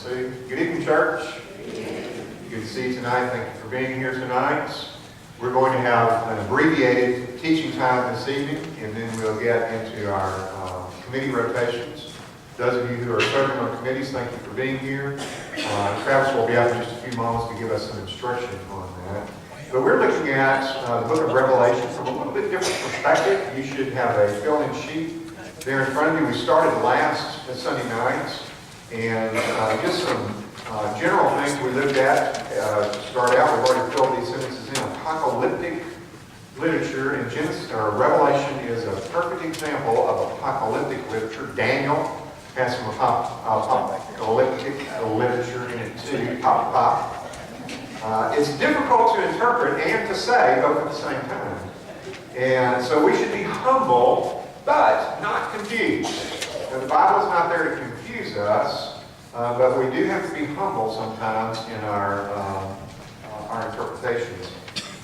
Sue. Good evening, church. Good to see you tonight. Thank you for being here tonight. We're going to have an abbreviated teaching time this evening, and then we'll get into our committee rotations. Those of you who are serving on committees, thank you for being here. Travis will be out in just a few moments to give us some instruction on that. But we're looking at the book of Revelation from a little bit different perspective. You should have a fill-in sheet there in front of you. We started last Sunday night, and just some general things we looked at. To start out, we've already filled these sentences in. Apocalyptic literature in Genesis or Revelation is a perfect example of apocalyptic literature. Daniel has some apocalyptic literature in it too. It's difficult to interpret and to say both at the same time. And so we should be humble, but not confused. Now, the Bible is not there to confuse us, but we do have to be humble sometimes in our interpretations.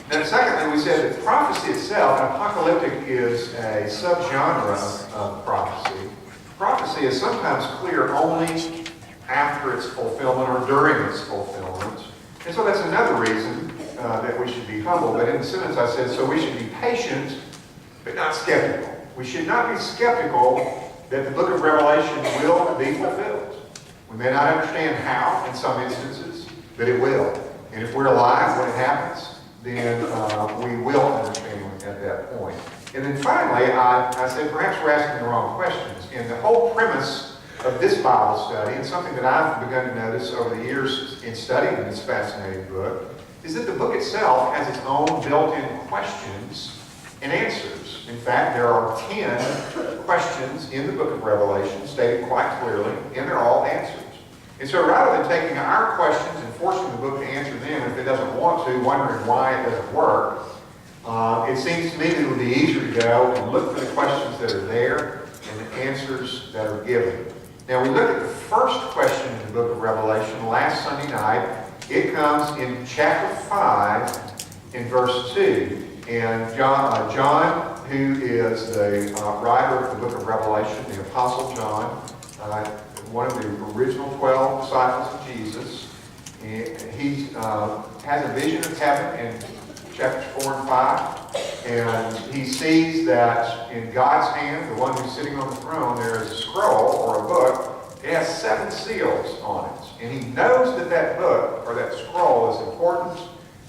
Then secondly, we said that prophecy itself, and apocalyptic is a subgenre of prophecy. Prophecy is sometimes clear only after its fulfillment or during its fulfillment. And so that's another reason that we should be humble. But in the sentence I said, so we should be patient, but not skeptical. We should not be skeptical that the book of Revelation will be fulfilled. We may not understand how in some instances, but it will. And if we're alive when it happens, then we will understand at that point. And then finally, I said perhaps we're asking the wrong questions. And the whole premise of this Bible study, and something that I've begun to notice over the years in studying this fascinating book, is that the book itself has its own built-in questions and answers. In fact, there are 10 questions in the book of Revelation stated quite clearly, and they're all answers. And so rather than taking our questions and forcing the book to answer them if it doesn't want to, wondering why it doesn't work, it seems to me that it would be easier to go and look for the questions that are there and the answers that are given. Now, we looked at the first question in the book of Revelation last Sunday night. It comes in chapter 5 in verse 2. And John, who is the writer of the book of Revelation, the Apostle John, one of the original 12 disciples of Jesus, he has a vision of heaven in chapters 4 and 5, and he sees that in God's hand, the one who's sitting on the throne, there is a scroll or a book. It has 7 seals on it, and he knows that that book or that scroll is important,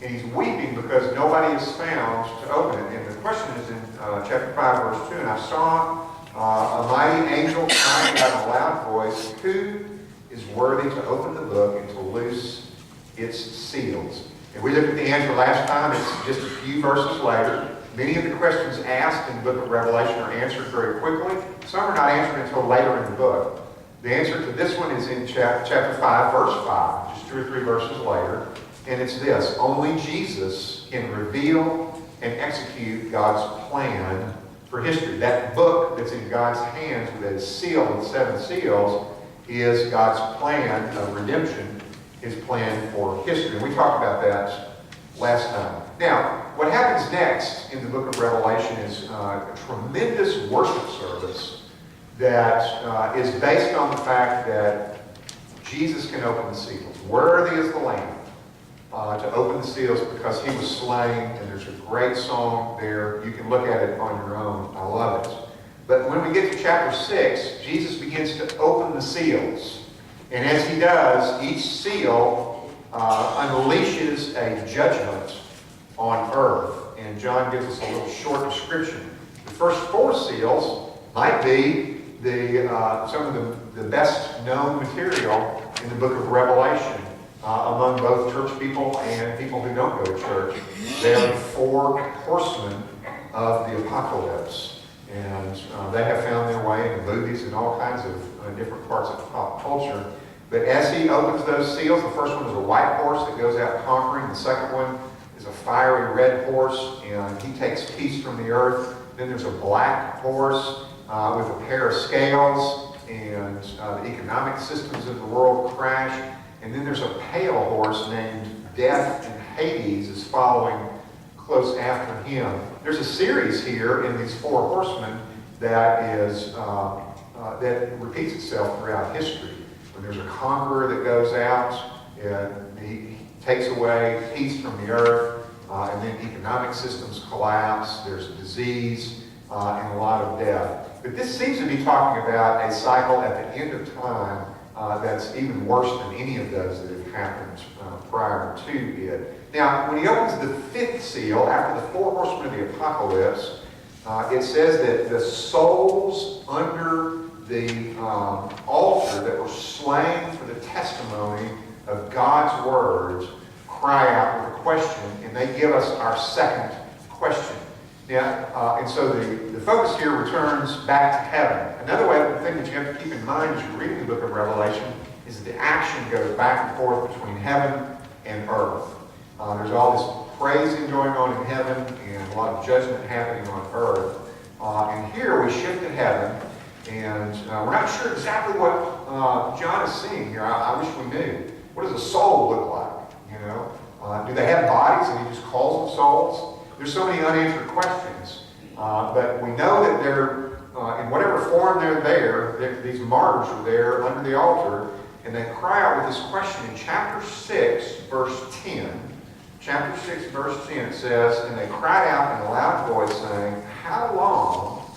and he's weeping because nobody is found to open it. And the question is in chapter 5, verse 2, and I saw a mighty angel crying out in a loud voice, who is worthy to open the book and to loose its seals? And we looked at the answer last time. It's just a few verses later. Many of the questions asked in the book of Revelation are answered very quickly. Some are not answered until later in the book. The answer to this one is in chapter 5, verse 5, just 2 or 3 verses later. And it's this: only Jesus can reveal and execute God's plan for history. That book that's in God's hands with its seal with 7 seals is God's plan of redemption, His plan for history. And we talked about that last time. Now, what happens next in the book of Revelation is a tremendous worship service that is based on the fact that Jesus can open the seals. Worthy is the Lamb to open the seals because He was slain, and there's a great song there. You can look at it on your own. I love it. But when we get to chapter 6, Jesus begins to open the seals. And as He does, each seal unleashes a judgment on earth. And John gives us a little short description. The first 4 seals might be some of the best known material in the book of Revelation among both church people and people who don't go to church. They are the 4 horsemen of the apocalypse. And they have found their way into movies and all kinds of different parts of pop culture. But as He opens those seals, the first one is a white horse that goes out conquering. The second one is a fiery red horse, and he takes peace from the earth. Then there's a black horse with a pair of scales, and the economic systems of the world crash. And then there's a pale horse named Death, and Hades is following close after him. There's a series here in these 4 horsemen that repeats itself throughout history. when there's a conqueror that goes out, he takes away peace from the earth, and then economic systems collapse, there's disease, and a lot of death. But this seems to be talking about a cycle at the end of time that's even worse than any of those that have happened prior to it. Now, when he opens the fifth seal, after the four horsemen of the apocalypse, it says that the souls under the altar that were slain for the testimony of God's words cry out with a question, and they give us our second question. Now, and so the focus here returns back to heaven. Another thing that you have to keep in mind as you're reading the book of Revelation is that the action goes back and forth between heaven and earth. There's all this praising going on in heaven and a lot of judgment happening on earth. And here we shift to heaven, and we're not sure exactly what John is seeing here. I wish we knew. What does a soul look like? You know, do they have bodies and he just calls them souls? There's so many unanswered questions, but we know that they're in whatever form they're there. These martyrs are there under the altar, and they cry out with this question in chapter 6, verse 10. Chapter 6, verse 10, it says, "And they cried out in a loud voice, saying, How long,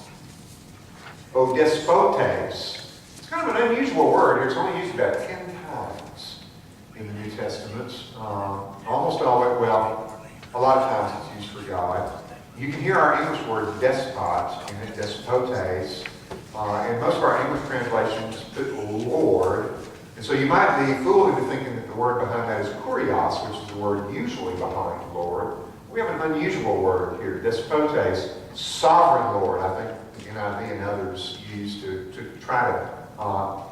O despotes?" It's kind of an unusual word here. It's only used about 10 times in the New Testament. Almost always, well, a lot of times it's used for God. You can hear our English word despot in it, despotes. And most of our English translations put Lord. And so you might be fooled into thinking that the word behind that is kurios, which is the word usually behind Lord. We have an unusual word here, despotes, sovereign Lord, I think the NIV and others use to try to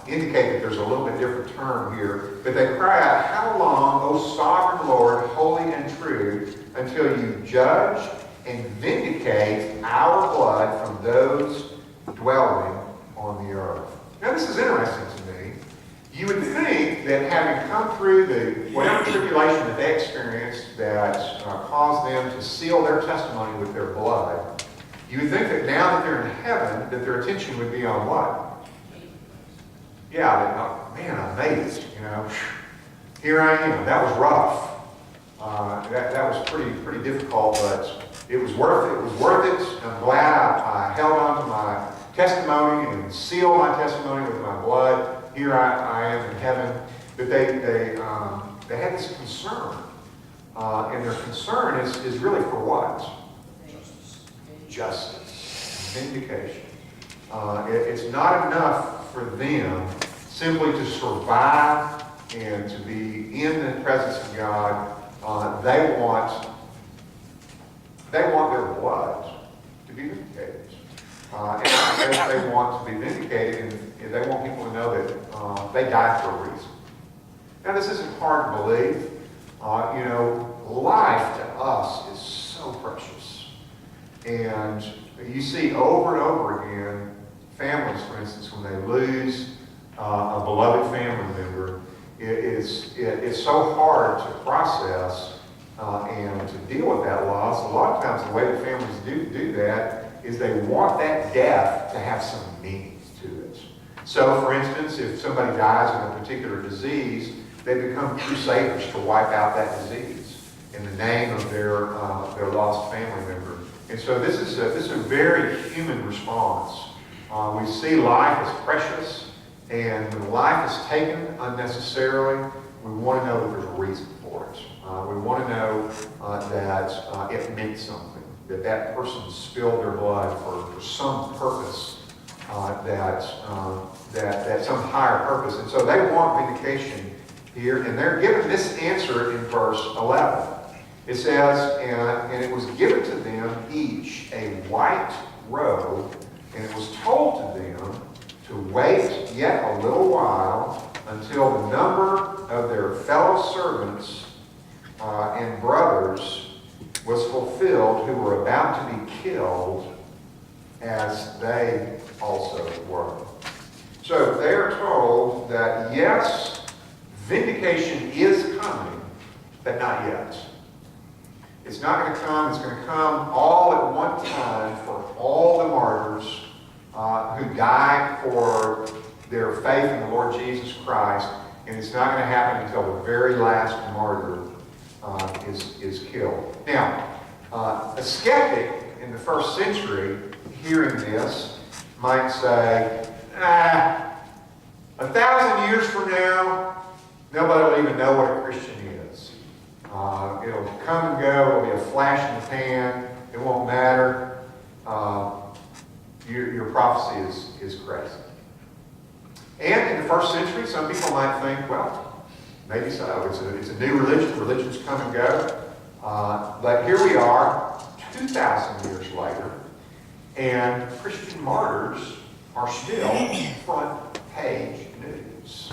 indicate that there's a little bit different term here. But they cry out, "How long, O sovereign Lord, holy and true, until you judge and vindicate our blood from those dwelling on the earth?" Now this is interesting to me. You would think that having come through the whatever tribulation that they experienced that caused them to seal their testimony with their blood, you would think that now that they're in heaven, that their attention would be on what? Yeah, man, I made it, you know. Here I am. That was rough. That was pretty difficult, but it was worth it. It was worth it. I'm glad I held on to my testimony and sealed my testimony with my blood. Here I am in heaven. But they had this concern. And their concern is really for what? Justice. Vindication. It's not enough for them simply to survive and to be in the presence of God. They want their blood to be vindicated. And they want to be vindicated, and they want people to know that they died for a reason. Now, this isn't hard to believe. Life to us is so precious. And you see over and over again, families, for instance, when they lose a beloved family member, it's so hard to process and to deal with that loss. A lot of times the way that families do that is they want that death to have some meaning to it. So, for instance, if somebody dies of a particular disease, they become crusaders to wipe out that disease in the name of their lost family member. And so this is a very human response. We see life as precious, and when life is taken unnecessarily, we want to know that there's a reason for it. We want to know that it meant something, that person spilled their blood for some purpose, that some higher purpose. And so they want vindication here, and they're given this answer in verse 11. It says, and it was given to them each a white robe, and it was told to them to wait yet a little while until the number of their fellow servants and brothers was fulfilled, who were about to be killed as they also were. So they are told that yes, vindication is coming, but not yet. It's not going to come. It's going to come all at one time for all the martyrs who died for their faith in the Lord Jesus Christ, and it's not going to happen until the very last martyr is killed. Now, a skeptic in the first century, hearing this, might say, 1,000 years from now, nobody will even know what a Christian is. It'll come and go. It'll be a flash in the pan. It won't matter. Your prophecy is crazy. And in the first century, some people might think, well, maybe so. It's a new religion. Religions come and go. But here we are, 2,000 years later, and Christian martyrs are still front page news.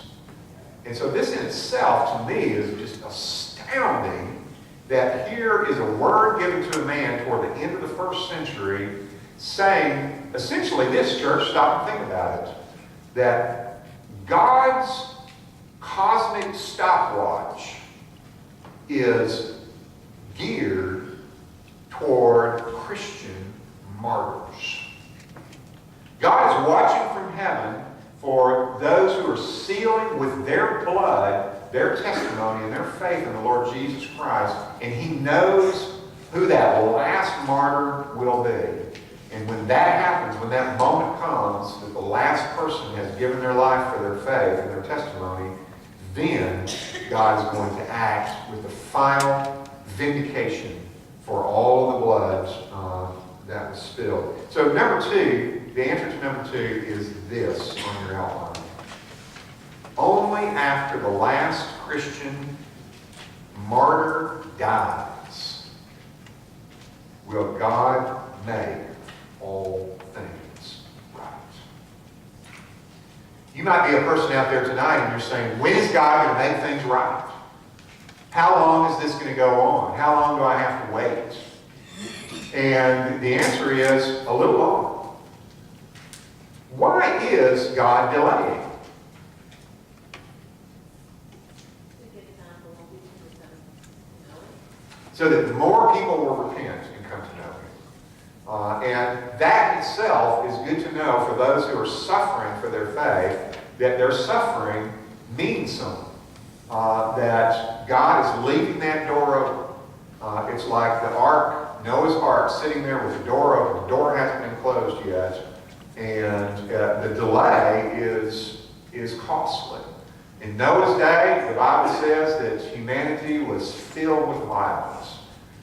And so this in itself, to me, is just astounding that here is a word given to a man toward the end of the first century saying, essentially this, church, stop and think about it, that God's cosmic stopwatch is geared toward Christian martyrs. God is watching from heaven for those who are sealing with their blood their testimony and their faith in the Lord Jesus Christ, and He knows who that last martyr will be. And when that happens, when that moment comes, that the last person has given their life for their faith and their testimony, then God is going to act with the final vindication for all of the blood that was spilled. So number two, the answer to number two is this on your outline. Only after the last Christian martyr dies will God make all things right. You might be a person out there tonight and you're saying, when is God going to make things right? How long is this going to go on? How long do I have to wait? And the answer is a little longer. Why is God delaying? So that more people will repent and come to know Him. And that itself is good to know for those who are suffering for their faith, that their suffering means something. That God is leaving that door open. It's like the ark, Noah's ark, sitting there with the door open. The door hasn't been closed yet. And the delay is costly. In Noah's day, the Bible says that humanity was filled with violence.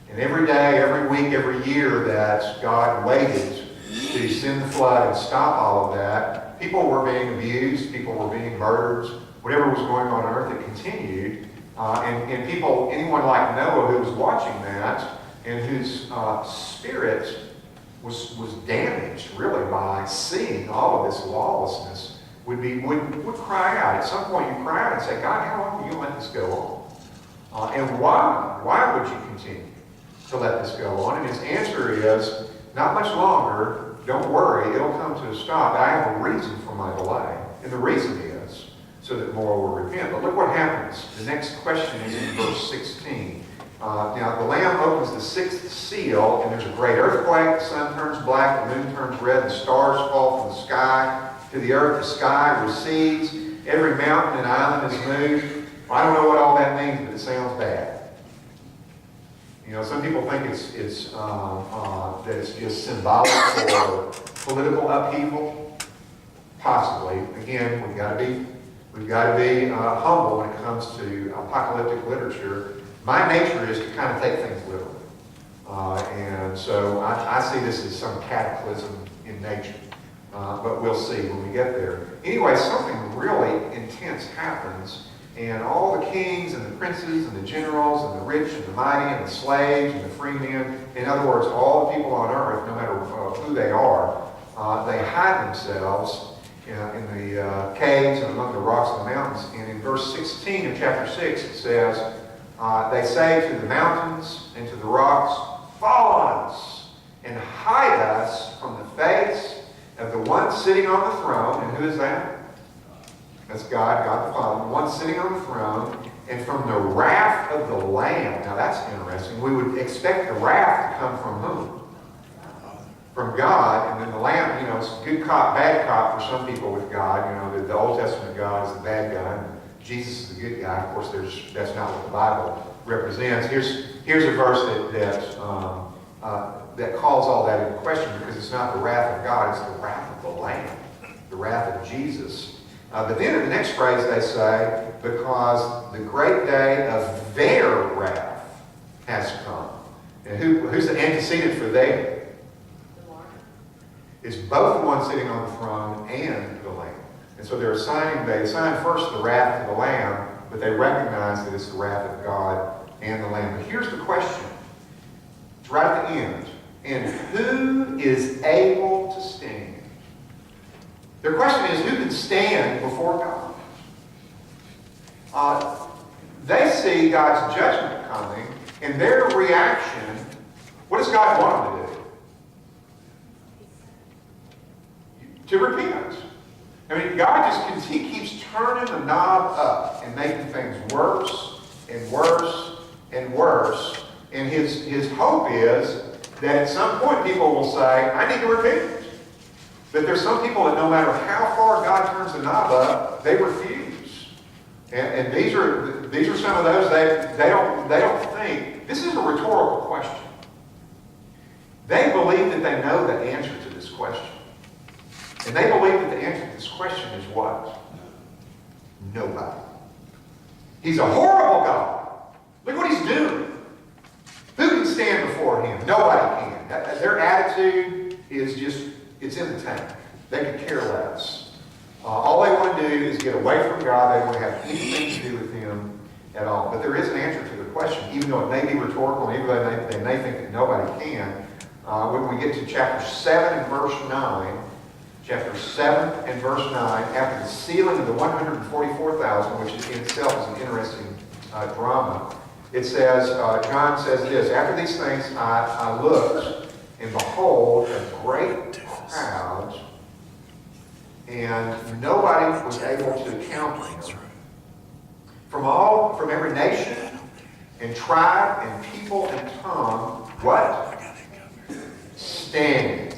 And every day, every week, every year that God waited to send the flood and stop all of that, people were being abused, people were being murdered, whatever was going on earth, it continued. And people, anyone like Noah who was watching that and whose spirit was damaged really by seeing all of this lawlessness, would cry out. At some point you cry out and say, God, how long are you going to let this go on? And why? Why would you continue to let this go on? And his answer is, not much longer, don't worry, it'll come to a stop. I have a reason for my delay. And the reason is so that more will repent. But look what happens. The next question is in verse 16. Now, the Lamb opens the sixth seal, and there's a great earthquake. The sun turns black, the moon turns red, the stars fall from the sky to the earth. The sky recedes. Every mountain and island is moved. Well, I don't know what all that means, but it sounds bad. You know, some people think that it's just symbolic for political upheaval. Possibly. Again, we've got to be humble when it comes to apocalyptic literature. My nature is to kind of take things literally. And so I see this as some cataclysm in nature. But we'll see when we get there. Anyway, something really intense happens, and all the kings and the princes and the generals and the rich and the mighty and the slaves and the free men, in other words, all the people on earth, no matter who they are, they hide themselves in the caves and among the rocks of the mountains. And in verse 16 of chapter 6 it says, they say to the mountains and to the rocks, fall on us and hide us from the face of the one sitting on the throne. And who is that? That's God, God the Father, the one sitting on the throne, and from the wrath of the Lamb. Now that's interesting. We would expect the wrath to come from whom? from God, and then the Lamb, you know, it's good cop, bad cop for some people with God. You know, the Old Testament God is the bad guy, and Jesus is the good guy. Of course, that's not what the Bible represents. Here's a verse that calls all that into question, because it's not the wrath of God, it's the wrath of the Lamb, the wrath of Jesus. But then in the next phrase they say, because the great day of their wrath has come. And who's the antecedent for their? It's both the one sitting on the throne and the Lamb. And so they assign first the wrath of the Lamb, but they recognize that it's the wrath of God and the Lamb. But here's the question. It's right at the end. And who is able to stand? Their question is, who can stand before God? They see God's judgment coming, and their reaction, what does God want them to do? To repent. I mean, God he keeps turning the knob up and making things worse and worse and worse. And his hope is that at some point people will say, I need to repent. But there's some people that no matter how far God turns the knob up, they refuse. And these are some of those they don't think. This is a rhetorical question. They believe that they know the answer to this question. And they believe that the answer to this question is what? Nobody. He's a horrible God. Look what he's doing. Who can stand before him? Nobody can. Their attitude is just, it's in the tank. They could care less. All they want to do is get away from God. They don't want to have anything to do with him at all. But there is an answer to the question, even though it may be rhetorical, even though they may think that nobody can. When we get to chapter 7 and verse 9, chapter 7 and verse 9, after the sealing of the 144,000, which in itself is an interesting drama, it says, John says this, after these things I looked, and behold, a great crowd, and nobody was able to count them. From every nation, and tribe, and people, and tongue, what? Standing.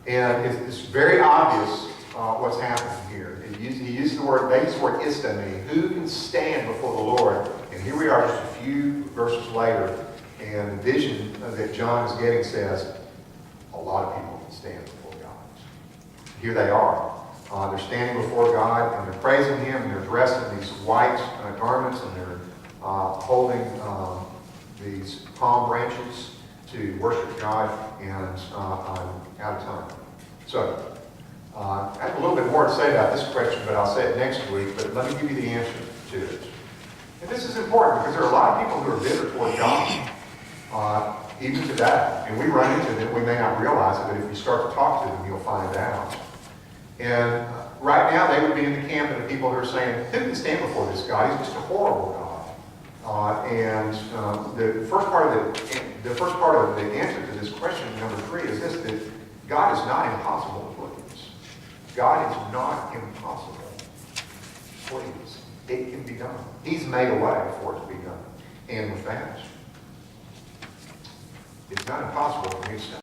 And it's very obvious what's happening here. They use the word istami. Who can stand before the Lord? And here we are just a few verses later, and the vision that John is getting says, a lot of people can stand before God. Here they are. They're standing before God, and they're praising him, and they're dressed in these white garments, and they're holding these palm branches to worship God, and out of time. So, I have a little bit more to say about this question, but I'll say it next week, but let me give you the answer to it. And this is important because there are a lot of people who are bitter toward God, even today. And we run into them, we may not realize it, but if you start to talk to them, you'll find out. And right now, they would be in the camp of the people who are saying, who can stand before this God? He's just a horrible God. The first part of the answer to this question, number 3, is this, that God is not impossible to please. God is not impossible. Please. It can be done. He's made a way for it to be done. And with that, it's not impossible for me to say.